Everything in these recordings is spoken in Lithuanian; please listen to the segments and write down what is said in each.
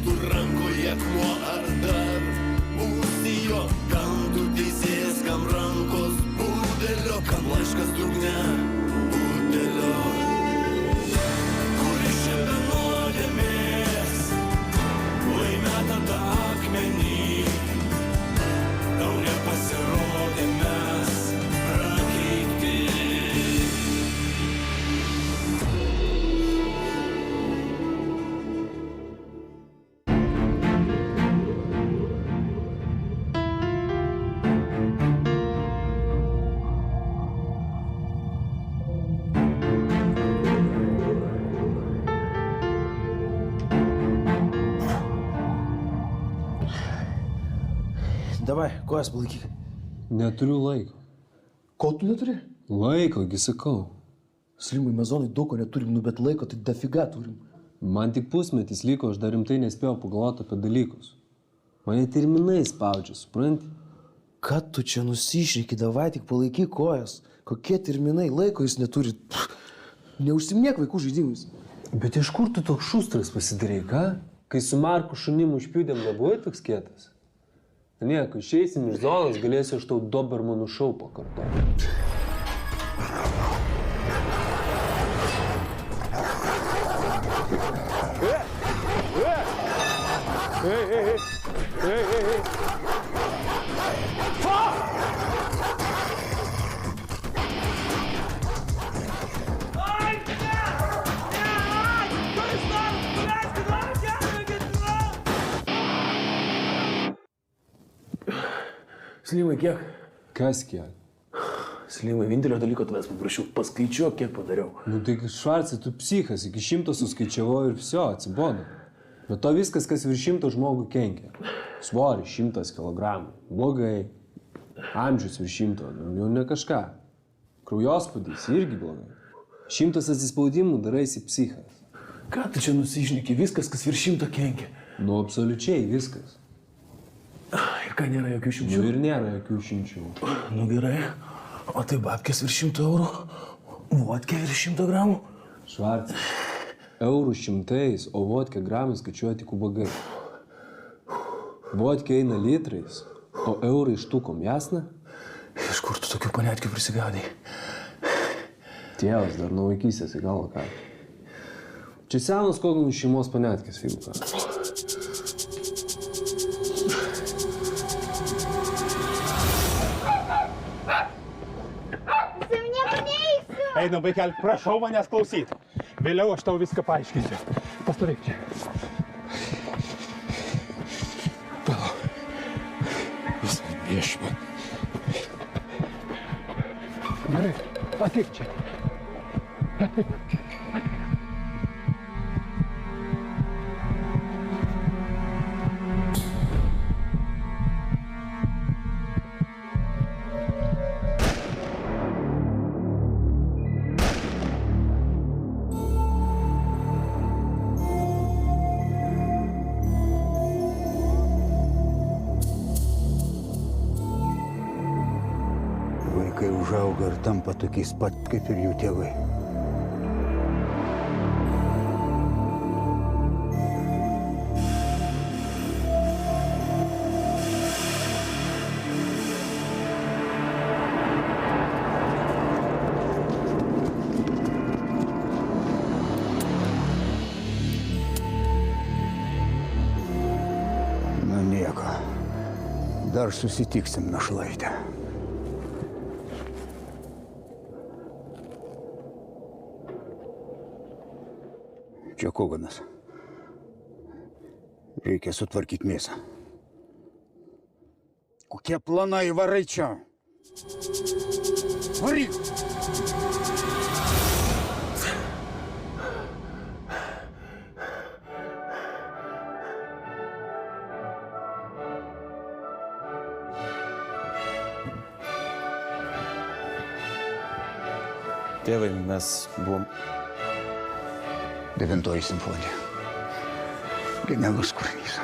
tu rankoje akmuo ar dar būsi jo, kam tu teisėjas, kam rankos budelio, kam laiškas dugne budelio. Kuris čia be nuodėmės, lai meta tą akmenį, tau nepasirodė mes prakeikti. Davai, kojas palaikyk. Neturiu laiko. Ko tu neturi? Laiko, gi sakau. Slimai, mezonai daug ko neturim, nu bet laiko tai dafiga turim. Man tik pusmetis liko, aš dar rimtai nespėjau pagalvoti apie dalykus. Mane terminai spaudžia, supranti? Ką tu čia nusišreiki, davai tik palaikyk kojas. Kokie terminai, laiko jis neturi. Neužsiminėk vaikų žaidimais. Bet iš kur tu toks šustras pasidarai, ką? Kai su Marku šunimu užpjūdėm, nebuvai toks kietas? Nieko, išeisim iš zonos, galėsiu aš tau Dobermanų šou pakartoti. Slimai, kiek? Kas kiek? Slimai, vienintelio dalyko tavęs paprašiau, paskaičiuok, kiek padariau. Nu tai Švarcai, tu psichas, iki 100 suskaičiavau ir viso, atsibodo. Bet to viskas, kas virš 100 žmogų kenkia. Svoris 100 kilogramų. Blogai. Amžius virš 100, nu ne kažką. Kraujospūdis irgi blogai. 100 atsispaudimų daraisi psichas. Ką tu čia nusišneki, viskas, kas virš 100 kenkia? Nu, absoliučiai viskas. Ir ką, nėra jokių šimčių? Nu ir nėra jokių šimčių. Nu gerai, o tai babkės virš 100 eurų, vodkė virš 100 gramų? Švarcai, eurų šimtais, o vodkė gramai skaičiuoja tik ubagai. Vodkė eina litrais, o eurai štukom, jasna? Iš kur tu tokių paniatkių prisigaudai? Tėvas dar nuo vaikystės į galvą ką. Čia senos kokių šeimos paniatkės filmukas. Einam, vaikeli, prašau manęs klausyti. Vėliau aš tau viską paaiškinsiu. Pastovėk čia. Palauk. Visą viešpą. Gerai, ateik čia. Ateik. Vaikai užauga ir tampa tokiais pat, kaip ir jų tėvai. Na nieko, dar susitiksim našlaitę. Čia Koganas. Reikia sutvarkyti mėsą. Kokie planai, varai čia? Varyk! Tėvai, mes buvom... 9 simfonija. Genialus kūrinys.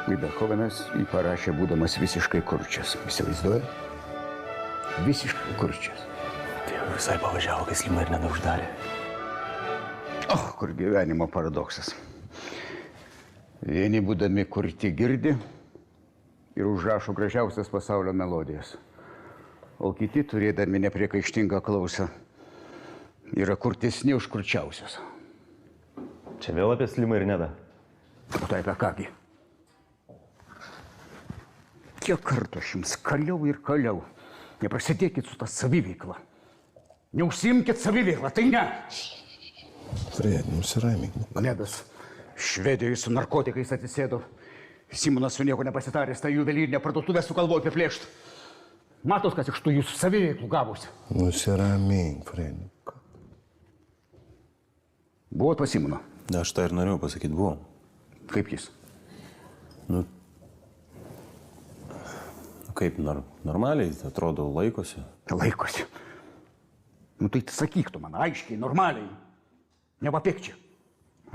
Bethovenas jį parašė būdamas visiškai kurčias. Įsivaizduoja? Visiškai kurčias. Tai jau visai pavažiavo, kai Slimą ir nenauždarė. Kur gyvenimo paradoksas. Vieni būdami kurti girdi ir užrašo gražiausias pasaulio melodijas. O kiti, turėdami nepriekaištingą klausą, yra kurtesni už kurčiausius. Čia vėl apie Slimą ir Nedą. O tai apie kągi? Kiek kartų aš jums kaliau ir kaliau. Neprasidėkit su tą saviveikla. Neužsiimkit saviveikla, tai ne. Fred, nusiramink. Nedas Švedijoje su narkotikais atsisėdo. Simonas su nieko nepasitaręs, tą juvelyrinę parduotuvę sugalvojo apiplėšti. Matos, kas iš tų jūsų saviveiklų gavosi. Nusiramink, Fred. Buvot pas Simoną? Da, aš tą ir norėjau pasakyti, buvom. Kaip jis? Kaip normaliai, atrodo, laikosi. Laikosi. Tai sakyk tu man aiškiai, normaliai. Nevapėk čia.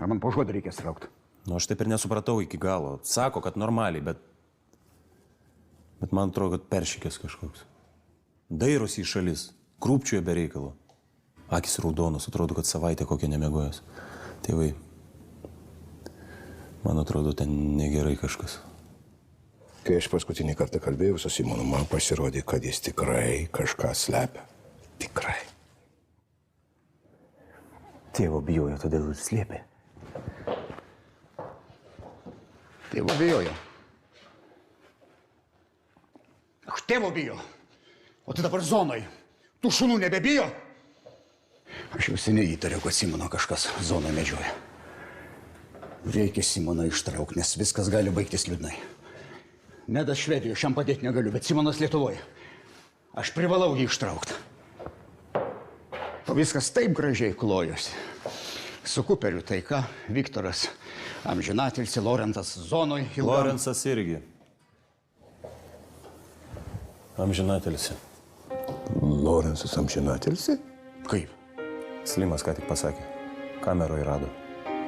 Ar man po žodį reikės traukti? Aš taip ir nesupratau iki galo. Sako, kad normaliai, bet man atrodo, kad peršykęs kažkoks. Dairosi į šalis, krūpčioja be reikalo. Akis raudonos, atrodo, kad savaitę kokią nemiegojęs. Tėvai, man atrodo, ten negerai kažkas. Kai aš paskutinį kartą kalbėjau su Simonu, man pasirodė, kad jis tikrai kažką slepia. Tikrai. Tėvo bijojo, todėl ir slėpė. Tėvo bijojo. Aš tėvo bijo. O tai dabar zonoj. Tų šunų nebebijo? Aš jau seniai įtariau, kad Simono kažkas zoną medžioja. Reikia Simoną ištraukti, nes viskas gali baigtis liūdnai. Nedas Švedijoje, šiam padėti negaliu, bet Simonas Lietuvoje. Aš privalau jį ištraukti. O viskas taip gražiai klojosi. Su Kuperiu taika, Viktoras amžinatilsi, Lorentas zonoj. Lorensas irgi. Amžinatilsi. Lorensas amžinatilsi? Kaip? Slimas ką tik pasakė. Kameroje rado.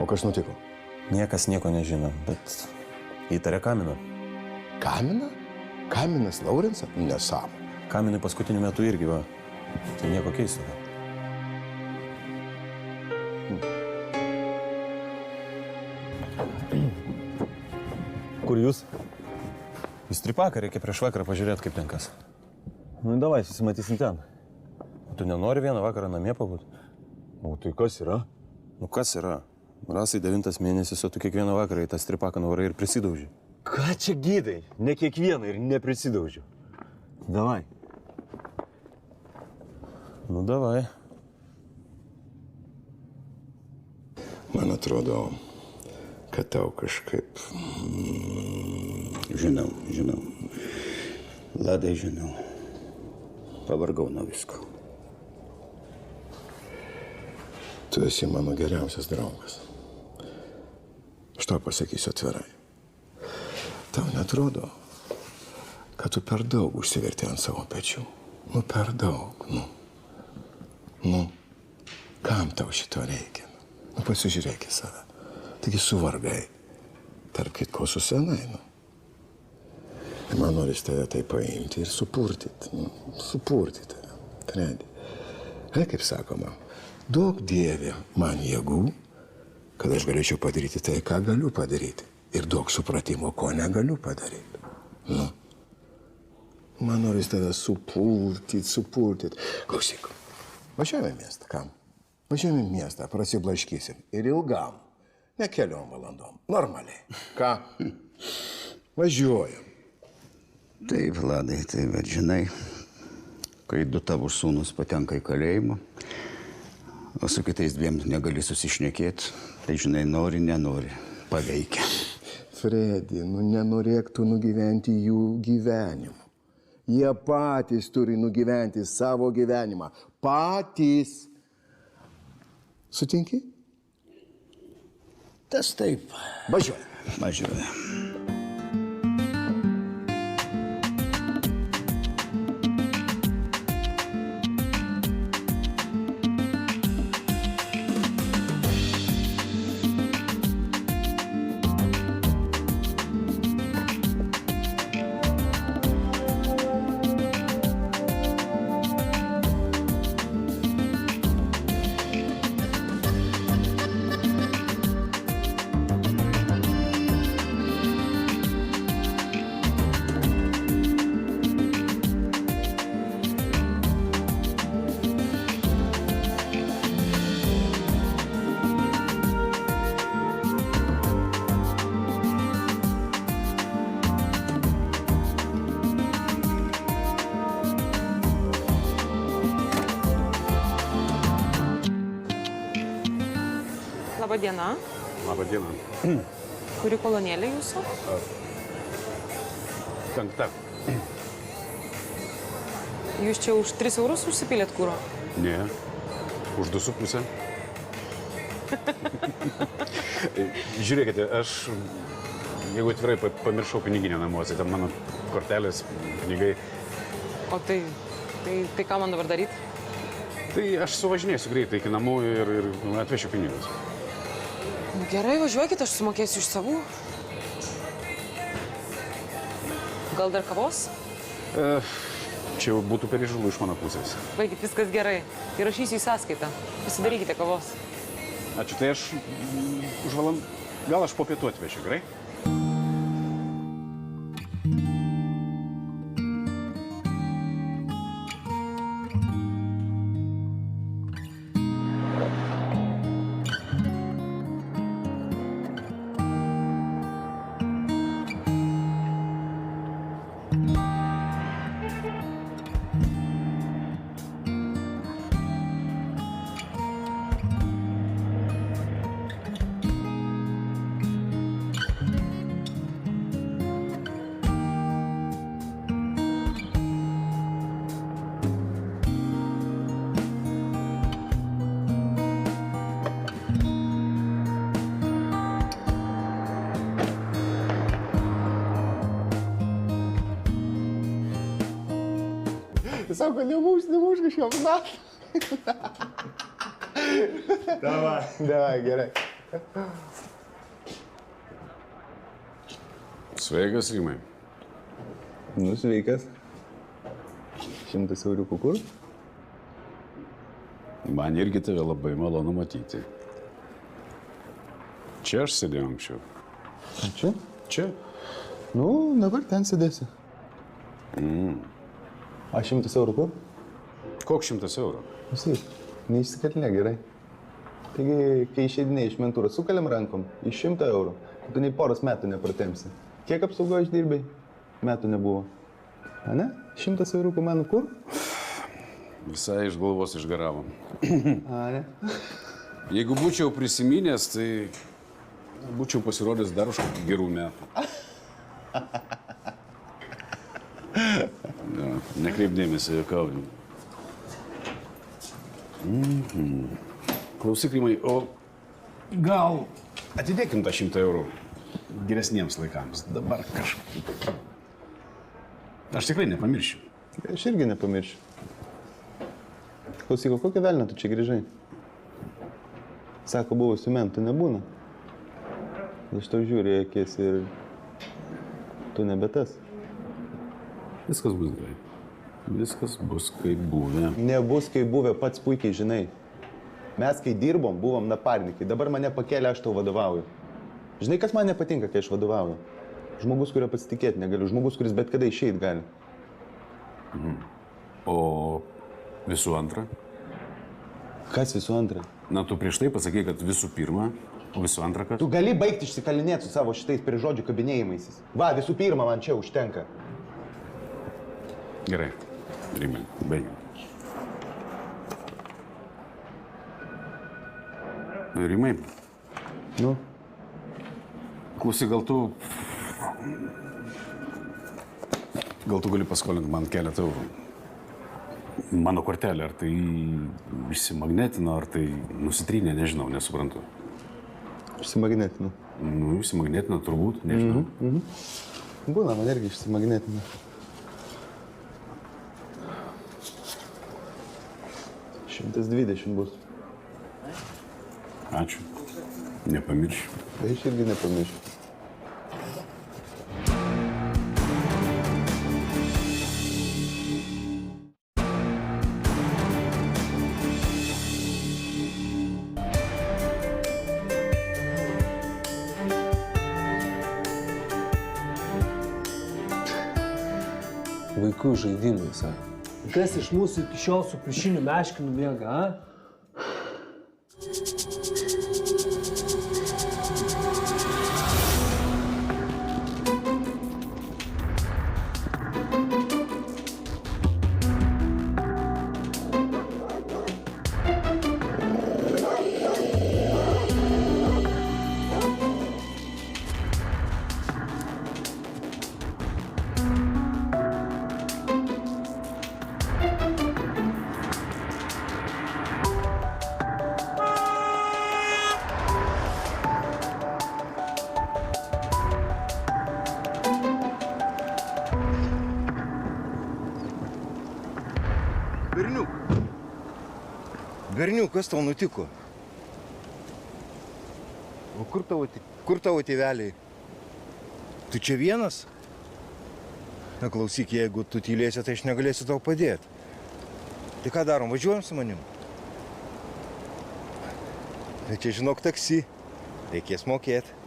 O kas nutiko? Niekas nieko nežino, bet įtarė Kaminą. Kamina? Kaminas Lorensą? Nesąmonė. Kaminui paskutiniu metu irgi va. Tai nieko keisto. Kur jūs? Į stripaką reikia prieš vakarą pažiūrėti, kaip ten kas. Nu, davai, susimatysim ten. Tu nenori vieną vakarą namie pabūti? O tai kas yra? Nu, kas yra? Rasai 9 mėnesis, o tu kiekvieną vakarą į tą stripaką nuvarai ir prisidauži. Ką čia gydai? Ne kiekvieną ir neprisidaužiu. Davai. Nu, davai. Man atrodo, kad tau kažkaip... Žinau. Ladai žinau. Pavargau nuo visko. Tu esi mano geriausias draugas. Aš tau pasakysiu atvirai. Tau netrodo, kad tu per daug užsiverti ant savo pečių. Nu, per daug, Nu, kam tau šito reikia? Nu, pasižiūrėk į save. Taigi suvargai. Tarp kitko su senai, Ir man noris tave tai paimti ir supurtyti. Supurtyti tave. Fredi. Kaip sakoma, duok Dieve man jėgų, kad aš galėčiau padaryti tai, ką galiu padaryti. Ir duok supratimo, ko negaliu padaryti. Man noris tave supurtyti. Klausyk, važiuojame į miestą. Kam? Važiuojame į miestą, prasiblaškysim. Ir ilgam. Ne keliom valandom. Normaliai. Ką? Važiuojam. Taip, Vladai, tai bet žinai, kai du tavo sūnus patenka į kalėjimą, o su kitais dviem negali susišnekėti, tai žinai, nori, nenori, paveikia. Fredi, nenorėk tu nugyventi jų gyvenimą. Jie patys turi nugyventi savo gyvenimą. Patys. Sutinki? Tas taip. Važiuoja. Labą dieną. Labą dieną. Kuri kolonėlė jūsų? 5. Jūs čia už 3 eurus užsipilėt kūro? Ne, už 2,5. Žiūrėkite, aš, jeigu atvirai, pamiršau piniginę namuose, ten mano kortelės, pinigai. O tai ką man dabar daryti? Tai aš suvažinėsiu greitai iki namų ir atvešiu pinigus. Gerai, važiuokit, aš sumokėsiu iš savų. Gal dar kavos? Čia jau būtų per įžūlų iš mano pusės. Vaikit, viskas gerai. Įrašysiu į sąskaitą. Pasidarykite kavos. Ačiū, tai aš už valandą, gal aš po pietų atvešiu, gerai? Sako, nemuš kažkaip, na. Davai, gerai. Sveikas, Rimai. Nu, sveikas. 100 euriukų kur? Man irgi tave labai malonu matyti. Čia aš sėdėjau anksčiau. Čia? Čia? Nu, dabar ten sėdėsi. A 100 eurų kur? Koks 100 eurų? Visi, neišsikalinė gerai. Taigi, kai išeidinė iš mentūros, sukaliam rankom iš 100 eurų, tu nei poros metų nepratemsi. Kiek apsaugos išdirbai? Metų nebuvo. A ne? 100 eurų man kur? Visai iš galvos išgaravom. A ne? Jeigu būčiau prisiminęs, tai būčiau pasirodęs dar už gerų metų. Ja, nekreipdėmėsi, juokauju. Klausyk, Rimai, o gal atidėkim tą 100 eurų geresniems laikams. Dabar kažkaip. Aš tikrai nepamiršiu. Aš irgi nepamiršiu. Klausyk, o kokį velnę tu čia grįžai? Sako, buvusių mentų nebūna. Aš tau žiūriu į akis ir tu nebe tas. Viskas bus gerai. Viskas bus kaip buvę. Nebus kaip buvę, pats puikiai žinai. Mes kai dirbom, buvom naparnikai, dabar mane pakėlė, aš tau vadovauju. Žinai, kas man nepatinka, kai aš vadovauju? Žmogus, kurio pasitikėti negaliu, žmogus, kuris bet kada išeit gali. O visų antra? Kas visų antra? Na, tu prieš tai pasakei, kad visų pirma, o visų antra, kad... Tu gali baigti išsikalinėti su savo šitais prie žodžių kabinėjimaisis. Va, visų pirma, man čia užtenka. Gerai, Rimai, baigiam. Rimai. Nu? Klausyk, gal tu gali paskolinti man keletą eurų. Mano kortelė, ar tai išsimagnetino, ar tai nusitrynė, nežinau, nesuprantu. Išsimagnetino. Nu, išsimagnetino turbūt, nežinau. Būna, man irgi išsimagnetino. 120 bus. Ačiū. Nepamiršiu. Tai aš irgi nepamiršiu. Vaikų žaidimai, sako. Kas iš mūsų iki šiol su pliušiniu meškinu miega, a? Berniuk, kas tau nutiko? O kur tavo tėveliai? Tu čia vienas? Na klausyk, jeigu tu tylėsi, tai aš negalėsiu tau padėti. Tai ką darom, važiuojam su manim? Tai čia žinok taksi, reikės mokėti.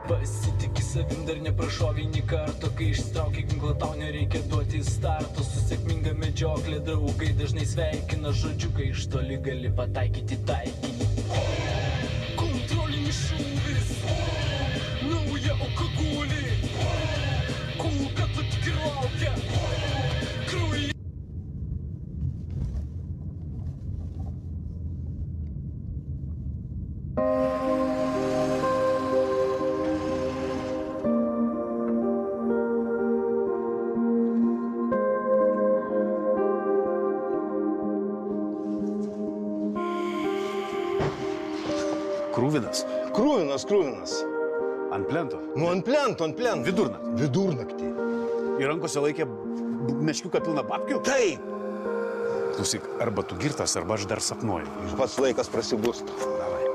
Pasitikė savim dar neprašovė nei karto, kai išsitraukė ginklą, tau nereikia duoti starto. Su sėkminga medžioklė draugai dažnai sveikina, žodžiu, kai iš toli gali pataikyti taikinį. Kontrolinis šūvis, nauja auka guli, kulka tu tik ir laukia, krauja. Krūvinas. Ant plento. Nu, ant plento. Vidurnaktį. Ir rankose laikė meškiuką pilną babkių? Taip! Klausyk, arba tu girtas, arba aš dar sapnuoju. Pats laikas prasibust. Davai.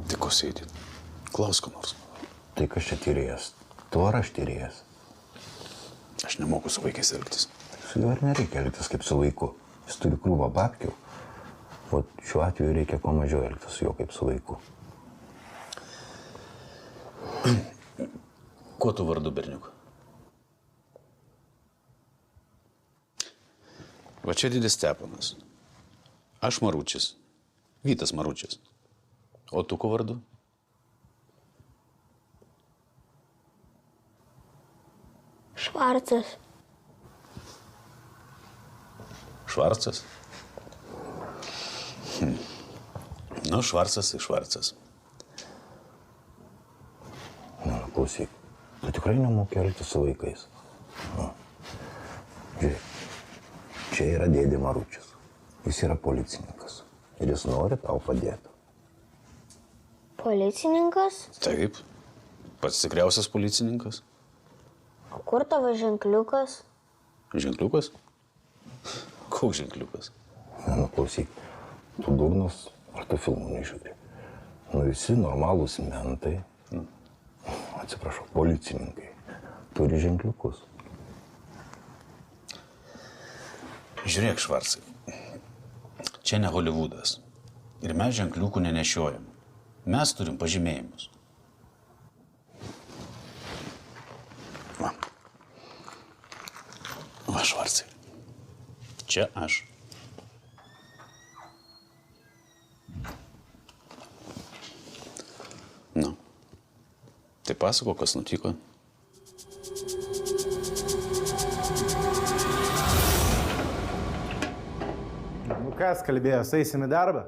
Tai ko sėdit? Klausk ko nors. Tai kas čia tyrėjas? Tu ar aš tyrėjas? Aš nemoku su vaikais elgtis. Su juo ir nereikia elgtis kaip su vaiku. Jis turi krūvą babkių. O šiuo atveju reikia kuo mažiau elgtis su juo kaip su vaiku. Kuo tu vardu, berniuk? Va čia didis Steponas. Aš Maručis. Vytas Maručis. O tu kuo vardu? Švarcas. Švarcas? Nu, Švarcas tai Švarcas. Nu, klausyk, tu tikrai nemoki elgtis su vaikais. Nu. Žiūrėk, čia yra dėdė Maručis. Jis yra policininkas. Ir jis nori tau padėti. Policininkas? Taip. Pats tikriausias policininkas. O kur tavo ženkliukas? Ženkliukas? Koks ženkliukas? Nu, klausyk, tu durnas, ar tu filmų nežiūri? Nu, visi normalūs mentai, atsiprašau, policininkai, turi ženkliukus. Žiūrėk, Švarcai, čia ne Hollywoodas. Ir mes ženkliukų nenešiojam. Mes turim pažymėjimus. Va, Švarcai. Čia aš. Nu. Tai pasako, kas nutiko. Nu kas kalbėjos, eisim į darbą?